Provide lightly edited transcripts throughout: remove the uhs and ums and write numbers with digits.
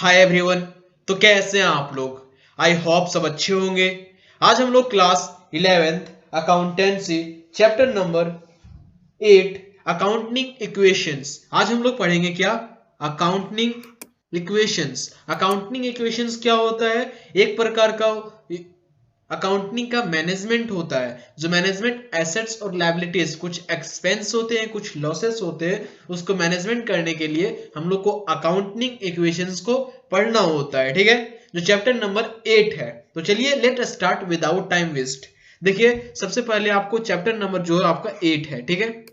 Hi everyone. तो कैसे हैं आप लोग? आई होप सब अच्छे होंगे। आज हम लोग class 11th accountancy chapter number 8 accounting equations आज हम लोग पढ़ेंगे। क्या अकाउंटिंग इक्वेशंस? अकाउंटिंग इक्वेशंस क्या होता है? एक प्रकार का अकाउंटिंग का मैनेजमेंट होता है, जो मैनेजमेंट एसेट्स और लायबिलिटीज, कुछ एक्सपेंस होते हैं, कुछ लॉसेस होते हैं, उसको मैनेजमेंट करने के लिए हम लोग को अकाउंटिंग इक्वेशंस को पढ़ना होता है। ठीक है, जो चैप्टर नंबर 8 है। तो चलिए let start without time waste. देखिए, सबसे पहले आपको चैप्टर नंबर जो है आपका 8 है। ठीक है,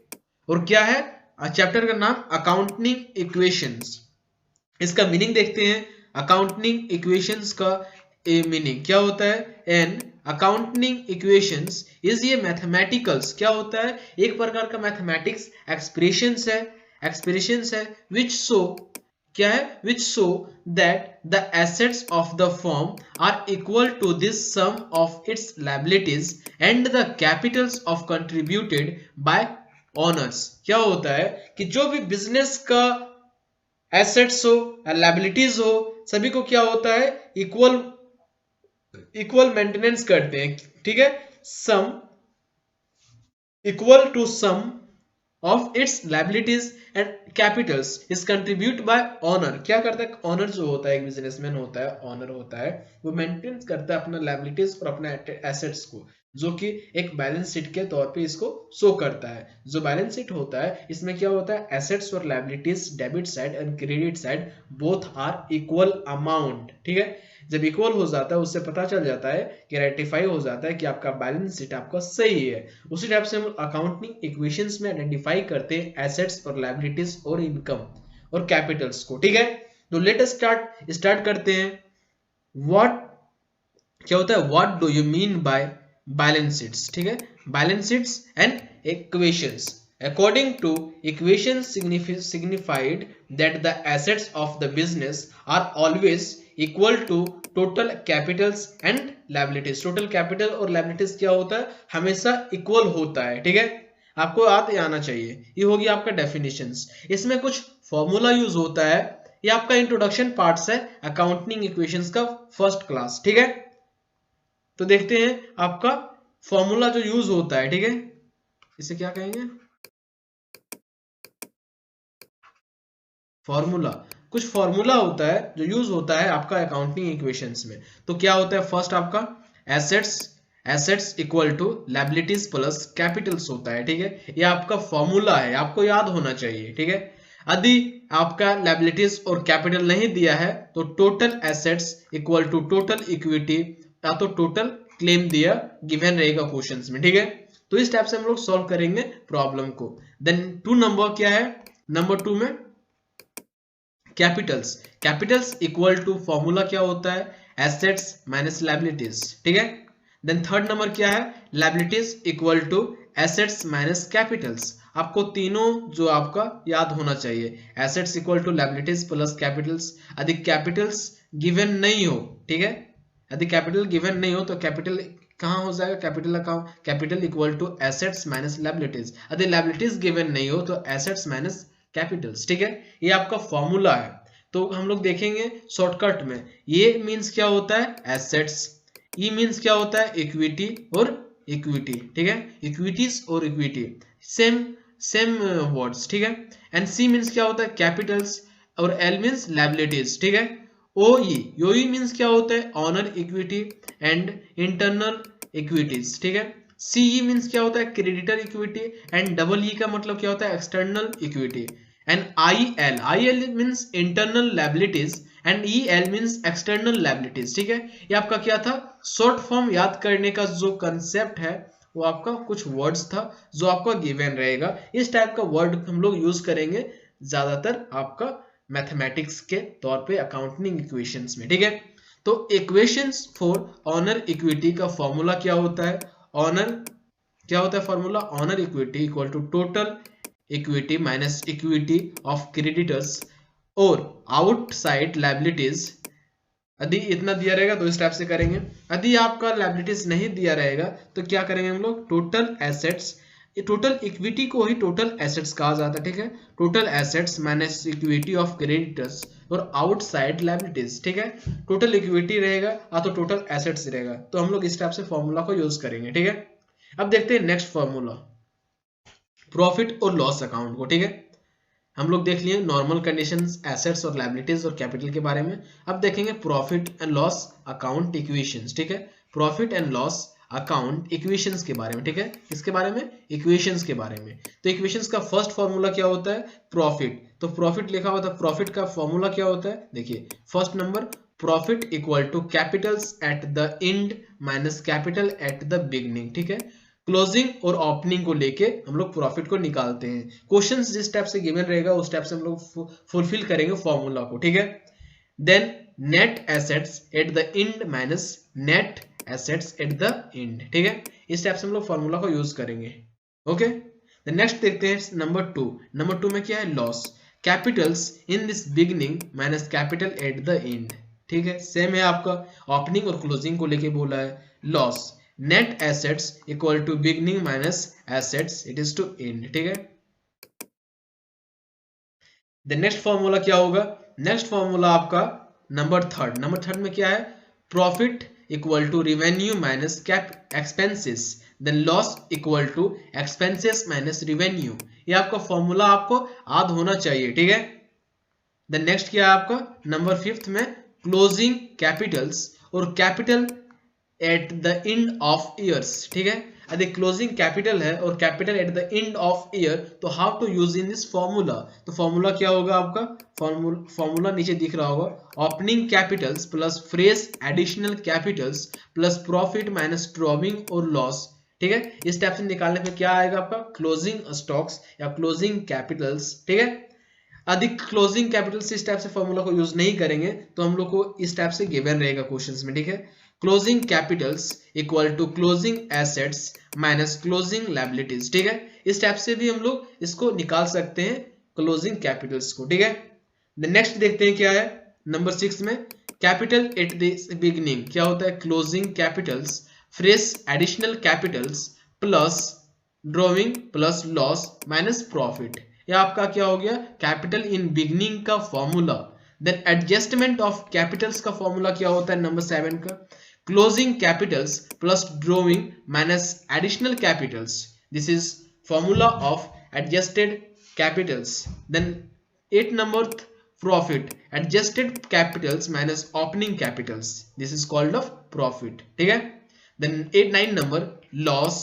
और क्या है चैप्टर का नाम? Accounting equations. इसका मीनिंग देखते हैं। अकाउंटिंग इक्वेशंस का मीनिंग क्या होता है? एन अकाउंटिंग इक्वेशंस इज ये मैथमेटिकल्स। क्या होता है? एक प्रकार का मैथमेटिक्स एक्सप्रेशंस है विच शो, क्या है? Which show that the assets of the firm are equal to this sum of its liabilities and the capitals of contributed by owners. क्या होता है कि जो भी बिजनेस का एसेट्स हो, लायबिलिटीज हो, सभी को क्या होता है? इक्वल मेंटेनेंस करते हैं। ठीक है, sum equal to sum of its liabilities and capitals is contribute by owner. क्या करता है? ऑनर जो होता है, एक बिजनेसमैन होता है, ऑनर होता है, वो मेंटेन करता है अपना लायबिलिटीज और अपने एसेट्स को, जो कि एक बैलेंस शीट के तौर पे इसको शो करता है। जो बैलेंस शीट होता है, इसमें क्या होता है? एसेट्स और liabilities, debit side and credit side both are equal amount. ठीक है, जब इक्वल हो जाता है उससे पता चल जाता है कि रेटिफाई हो जाता है कि आपका बैलेंस शीट आपका सही है। उसी टाइप से हम अकाउंटिंग इक्वेशंस में आइडेंटिफाई करते हैं एसेट्स और लायबिलिटीज और इनकम और कैपिटल्स को। ठीक है, तो लेट अस स्टार्ट करते हैं। व्हाट क्या होता है? What do you mean by balance sheets? ठीक है, balance sheets and equations according to equations signified that the assets of the business are always equal to total capitals and liabilities। total capital और liabilities क्या होता है? हमेशा equal होता है। ठीक है, आपको याद आना चाहिए। ये होगी आपका डेफिनेशंस। इसमें कुछ फॉर्मूला यूज होता है। ये आपका इंट्रोडक्शन पार्ट्स है अकाउंटिंग इक्वेशंस का फर्स्ट क्लास। ठीक है, तो देखते हैं आपका फॉर्मूला जो यूज होता है। ठीक है, इसे क्या कहेंगे? फॉर्मूला। कुछ फॉर्मूला होता है जो यूज होता है आपका अकाउंटिंग इक्वेशंस में। तो क्या होता है? फर्स्ट आपका assets equal to liabilities plus capitals होता है। ठीक है, ये आपका फॉर्मूला है, आपको याद होना चाहिए। ठीक है, यदि आपका लायबिलिटीज और कैपिटल नहीं दिया है तो total assets equal to total equity या तो टोटल क्लेम दिया गिवन रहेगा क्वेश्चंस में। ठीक है, तो इस टाइप से हम लोग सॉल्व करेंगे प्रॉब्लम को। देन 2 नंबर क्या है? नंबर 2 में कैपिटल्स इक्वल टू फॉर्मूला क्या होता है? Assets minus liabilities. ठीक है, देन थर्ड नंबर क्या है? Liabilities equal to assets minus capitals. आपको तीनों जो आपका याद होना चाहिए। Assets equal to liabilities plus capitals. यदि कैपिटल्स गिवन नहीं हो, ठीक है, यदि कैपिटल गिवन नहीं हो तो कैपिटल कहाँ हो जाएगा? Capital equal to assets minus liabilities. यदि लायबिलिटीज गिवन नहीं हो तो एसेट्स माइनस कैपिटल्स। ठीक है, ये आपका फॉर्मूला है। तो हम लोग देखेंगे शॉर्टकट में। ये मींस क्या होता है? एसेट्स। ई मींस क्या होता है? इक्विटी और इक्विटी। ठीक है, इक्विटीज और इक्विटी सेम वर्ड्स। ठीक है, एंड सी मींस क्या होता है? कैपिटल्स और एल मींस लायबिलिटीज। ठीक है, ओई मींस क्या होता है? Honour equity and internal equities. ठीक है, सीई मींस क्या होता है? Creditor equity and double E का मतलब क्या होता है? External equity. And I L means internal liabilities and E L means external liabilities. ठीक है, ये आपका क्या था? शॉर्ट फॉर्म याद करने का जो कंसेप्ट है वो आपका कुछ वर्ड्स था जो आपका गिवन रहेगा। इस टाइप का वर्ड हम लोग यूज करेंगे ज्यादातर आपका मैथमेटिक्स के तौर पे अकाउंटिंग इक्वेशंस में। ठीक है, तो इक्वेशंस फॉर ऑनर इक्विटी का फॉर्मूला क्या होता है? ऑनर क्या होता है formula? Owner equity equal to total equity minus equity of creditors और आउटसाइड लायबिलिटीज। यदि इतना दिया रहेगा तो इस टाइप से करेंगे। यदि आपका लायबिलिटीज नहीं दिया रहेगा तो क्या करेंगे हम लोग? टोटल एसेट्स, टोटल इक्विटी को ही टोटल एसेट्स कहा जाता है। ठीक है, total assets minus equity of creditors और आउटसाइड लायबिलिटीज, ठीक है। टोटल इक्विटी रहेगा या तो टोटल एसेट्स रहेगा, तो हम लोग इस टाइप से फॉर्मूला को यूज करेंगे, ठीक है। अब देखते हैं नेक्स्ट फॉर्मूला, प्रॉफिट और लॉस अकाउंट को, ठीक है। हम लोग देख लिए नॉर्मल कंडीशंस, एसेट्स और लायबिलिटीज और कैपिटल के बारे में। अब देखेंगे profit and loss account equations, ठीक है। Profit and loss account equations के बारे में, ठीक है। इसके बारे में, इक्वेशंस के बारे में। तो इक्वेशंस का फर्स्ट फॉर्मूला क्या होता है, प्रॉफिट। तो प्रॉफिट लिखा होता है, प्रॉफिट का फॉर्मूला क्या होता है, देखिए first number, profit equal to capitals at the end minus capital at the beginning, ठीक है। क्लोजिंग और ओपनिंग को लेके हम लोग प्रॉफिट को निकालते हैं। क्वेश्चंस जिस टाइप से गिवन रहेगा उस टाइप से हम लोग फुलफिल करेंगे फॉर्मूला को, ठीक है। Then net assets at the end minus net assets at the end, ठीक है। इस टाइप से हम लोग फॉर्मूला को यूज करेंगे, ओके। नेक्स्ट देखते हैं नंबर 2। नंबर 2 में क्या है, loss, Capitals in this beginning minus capital at the end, ठीक है। सेम है आपका, ओपनिंग और क्लोजिंग को लेके बोला है। Loss, net assets equal to beginning minus assets it is to end, ठीक है। द नेक्स्ट फॉर्मूला क्या होगा, नेक्स्ट फॉर्मूला आपका नंबर थर्ड। नंबर थर्ड में क्या है, profit equal to revenue minus cap expenses, then loss equal to expenses minus revenue. ये आपका फॉर्मूला आपको याद होना चाहिए, ठीक है। देन नेक्स्ट क्या है आपका नंबर 5 में, क्लोजिंग कैपिटल्स और capital at the end of years, ठीक है। यदि क्लोजिंग कैपिटल है और capital at the end of year, तो how to use in this formula. तो फॉर्मूला क्या होगा आपका, फॉर्मूला नीचे दिख रहा होगा, opening capitals plus fresh additional capitals plus profit minus drawing और लॉस, ठीक है। इस टाइप से निकालने पे क्या आएगा आपका, क्लोजिंग स्टॉक्स या क्लोजिंग कैपिटल्स, ठीक है। अधिक क्लोजिंग कैपिटल्स इस टाइप से फॉर्मूला को यूज नहीं करेंगे, तो हम लोग को इस टाइप से गिवन रहेगा क्वेश्चंस में, ठीक है। Closing capitals equal to closing assets minus closing liabilities, ठीक है। इस टाइप से भी हम लोग इसको निकाल सकते हैं क्लोजिंग कैपिटल्स को, ठीक है। नेक्स्ट देखते हैं क्या है नंबर 6 में, कैपिटल एट द बिगिनिंग क्या होता है, closing capitals fresh additional capitals plus drawing plus loss minus profit. ये आपका क्या हो गया, कैपिटल इन बिगिनिंग का फॉर्मूला। देन एडजस्टमेंट ऑफ कैपिटल्स का फॉर्मूला क्या होता है नंबर 7 का, closing capitals plus drawing minus additional capitals, this is formula of adjusted capitals. Then 8 number profit, adjusted capitals minus opening capitals, this is called of profit, ठीक है। Then 8-9 number loss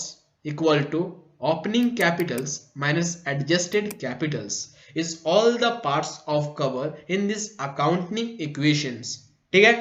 equal to opening capitals minus adjusted capitals is all the parts of cover in this accounting equations, ठीक है।